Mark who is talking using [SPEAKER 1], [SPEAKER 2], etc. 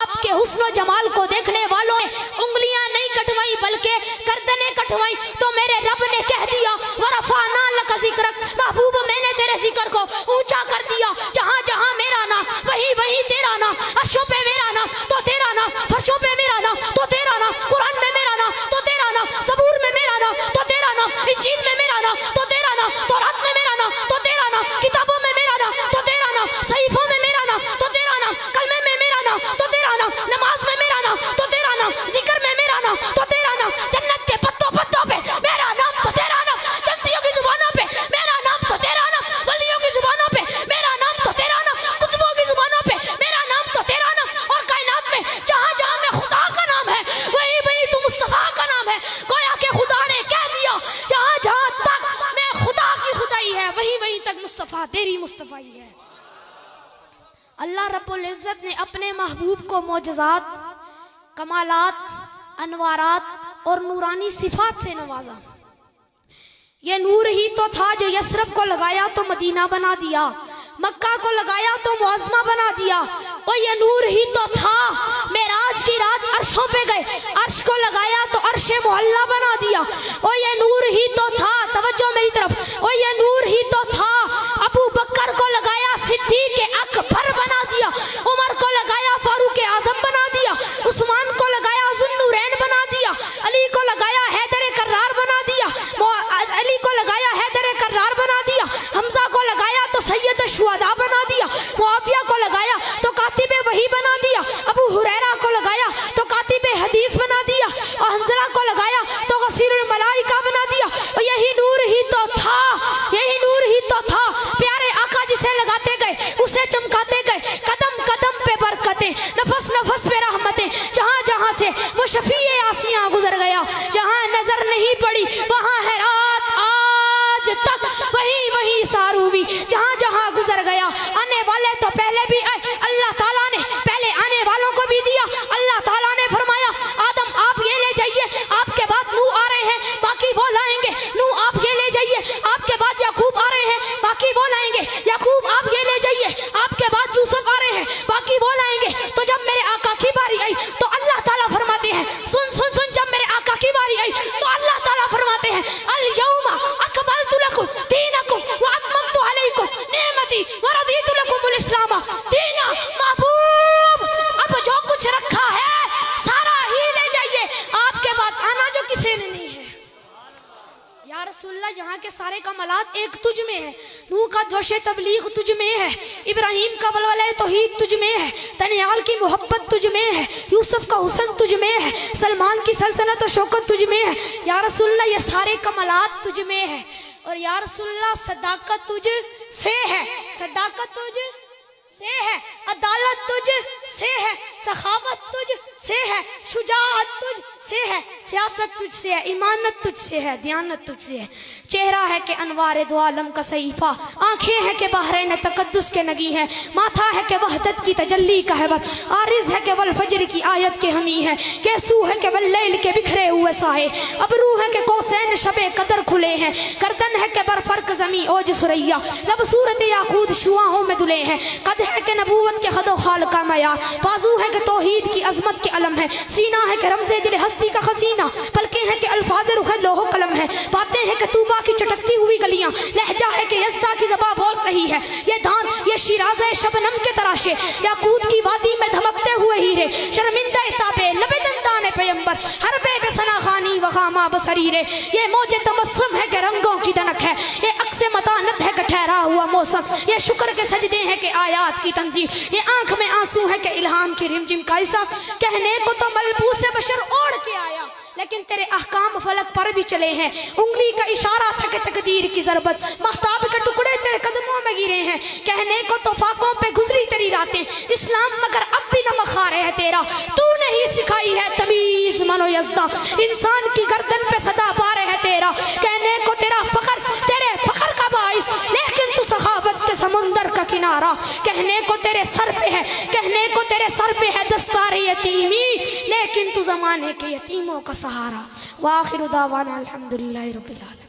[SPEAKER 1] आपके हुस्न जमाल को देखने वालों ने उंगलियां नहीं कटवाई बल्कि गर्दनें कटवाई। तो मेरे रब ने कह दिया वरफाना लका ज़िक्रक, महबूब मैंने तेरे जिक्र को ऊंचा कर दिया। जहां जहां मेरा नाम वहीं वहीं तेरा नाम, अर्शों पे मेरा नाम तो तेरा नाम, फर्शों पे मेरा नाम तो तेरा नाम, कुरान में मेरा नाम तो तेरा नाम, ज़बूर में मेरा नाम तो तेरा नाम, इंजील में मेरा नाम तो तेरा नाम, तौरात में मेरा नाम तो तेरा नाम, किताबों में मेरा नाम तो तेरा नाम, सहीफों में मेरा नाम तो तेरा नाम, कलमे में मेरा नाम तो तेरा नाम, नमाज में मेरा नाम तो तेरा नाम, जिक्र में मेरा नाम तो तेरा नाम, जन्नत के पत्तों पत्तों पे मेरा नाम तो तेरा नाम, जन्नतियों की जुबानों पे मेरा नाम तो तेरा नाम, वलियों की जुबानों पे मेरा नाम तो तेरा नाम, कुतुबों की जुबानों पे मेरा नाम तो तेरा नाम, और कायनात में जहां जहां में खुदा का नाम है वही वही तो मुस्तफा का नाम है। गोया के खुदा ने कह दिया जहां जहां तक मैं खुदा की खुदाई है वही वही तक मुस्तफा तेरी मुस्तफाई है। अल्लाह रब्बुल इज़्ज़त ने अपने महबूब को मोजज़ात, कमालात, अनवारात और नूरानी सिफात से नवाजा। ये नूर ही तो था जो यसरफ को लगाया तो मदीना बना दिया, मक्का को लगाया तो मुअज़्ज़मा बना दिया। और ये नूर ही तो था मेराज की रात अर्शों पे गए, अर्श को लगाया तो अर्शे मोहल्ला बना दिया। और ये नूर ही तो था, तवज्जो मेरी तरफ, और ये नूर ही तो था अबू बकर को लगाया सिद्दीक़ अकबर बना दिया, उमर को लगाया फारूक आज़म बना दिया, उस्मान को लगाया ज़ुन्नूरैन बना दिया, अली को लगाया हैदर कर्रार बना दिया, अली को लगाया हैदर कर्रार बना दिया, हमजा को लगाया तो सैयद शुहदा बना दिया, मुआविया को लगाया तो कातिबे वही बना दिया, अबू हुरैरा को लगाया तो कातिबे हदीस बना दिया, और हंज़ला को लगाया तो गसीरुल मलाइका बना दिया। और यही नूर ही तो था, यही नूर ही तो था प्यारे आका जिसे लगाते गए उसे चमकाते गए, कदम कदम पे बरकतें, नफस नफस पे रहमतें, जहां जहां से वो शफीए आसियां गुजर गया, जहां नजर नहीं पड़ी वहां है रात आज तक वही वही सारूवी, जहां जहां गुजर गया। आने वाले तो पहले भी आए, अल्लाह ताला ने पहले आने वालों को भी दिया। अल्लाह ताला ने फरमाया आदम आप ये ले जाइए, आपके बाद नूह आ रहे हैं बाकी वो लाएंगे, नूह आप ये ले जाइए, आपके बाद याकूब आ रहे हैं बाकी वो लाएंगे, याकूब आप ये ले जाइए, आपके बाद यूसुफ आ रहे हैं बाकी वो लाएंगे। तो जब मेरे आका की बारी आई तो अल्लाह ताला फरमाते हैं सुन सुन सुन, जब मेरे आका की बारी आई तो अल्लाह ताला फरमाते हैं अल यौमा अकमलतु लकुम दीनकुम व अतममतु अलैकुम निअमती व रदीतु लकुमुल इस्लाम दीना। महबूब अब जो कुछ रखा है सारा ही ले जाइए, आपके बाद आना जो किसी ने नहीं है। या रसूलल्लाह यहाँ के सारे कमालात एक तुझ में है, नूह का जोशे तबलीग तुझ में है, इब्राहिम का वलवले तौहीद तुझ में है, तनियाल की मोहब्बत तुझ में है, यूसुफ का हुस्न तुझ में है, सलमान की सल्तनत और शौकत तुझ में है। या रसूलल्लाह ये सारे कमालात तुझ में है। और या रसूलल्लाह सदाकत तुझ से है, सदाकत तुझ से है, अदालत तुझ से है, सखावत तुझ से है, शुजाअत तुझ से है, सियासत तुझ से है, ईमानत तुझ से है, दियानत तुझ से है। चेहरा है कि अनवार दो आलम का सहीफा, आंखें हैं कि बहरैन तकद्दुस के नगी है, माथा है कि वहदत की तजल्ली का है बत, आरिज है कि वल फज्र की आयत के हमी है, कैसू है कि वल लैल के बिखरे हुए साए, अबरू है कि कौसैन शबे कदर खुले हैं, गर्दन है कि बरफर्क जमी ओज सुरैया, लब सूरत याकूत शुआहों में दुले हैं, कद है कि नबूवत के खदो खाल का मयार, बाजू है कि तौहीद की अजमत के अलम है, सीना है कि रमज़े दिल हस्ती का खसीना, पलकें हैं कि अल्फाज रुखे लोहो कलम है, बातें हैं कि तूबा की चटकती हुई गलियां, लहजा है कि यज़्दा की ज़बां बोल रही है, ये दान ये शिराज़े शबनम के तराशे, याकूत की वादी में धमकते हुए हीरे, शर्मिंदा ताबे लबे दंदाने पैगंबर, हर बे सना खानी वखामा बसरीरे, ये मौजे तमस्सुम है कि रंगों की दनक है, ये अक्से मतानत है कि ठहरा हुआ मौसम, ये शुक्र के सजदे हैं कि आयात की तंजीम, ये आंख में आंसू है कि इल्हाम की रिमझिम का ऐसा, कहने को तो मलबूस से बशर ओढ़ के आया लेकिन तेरे अहकाम फलक पर भी चले हैं, उंगली का इशारा था कि तकदीर की ज़रबत, महताब के टुकड़े तेरे कदमों में गिरे हैं, कहने को तो फाकों पे गुजरी तेरी रातें, इस्लाम मगर अब भी नमक खा रहे है तेरा, तूने ही सिखाई है तमीज मनो यज़्दा, इंसान की गर्दन पे सदा पा रहे है तेरा, कहने को तेरा फखर तेरे फखर का बाइस, लेकिन तू सखावत के समुंदर का किनारा, कहने को तेरे सर पे है, कहने को तेरे सर पे है दस्तार यतीमी, लेकिन तू ज़माने के यतीमों का सहारा। वाखिर दावाना अल्हम्दुलिल्लाहि रब्बिल आलमीन।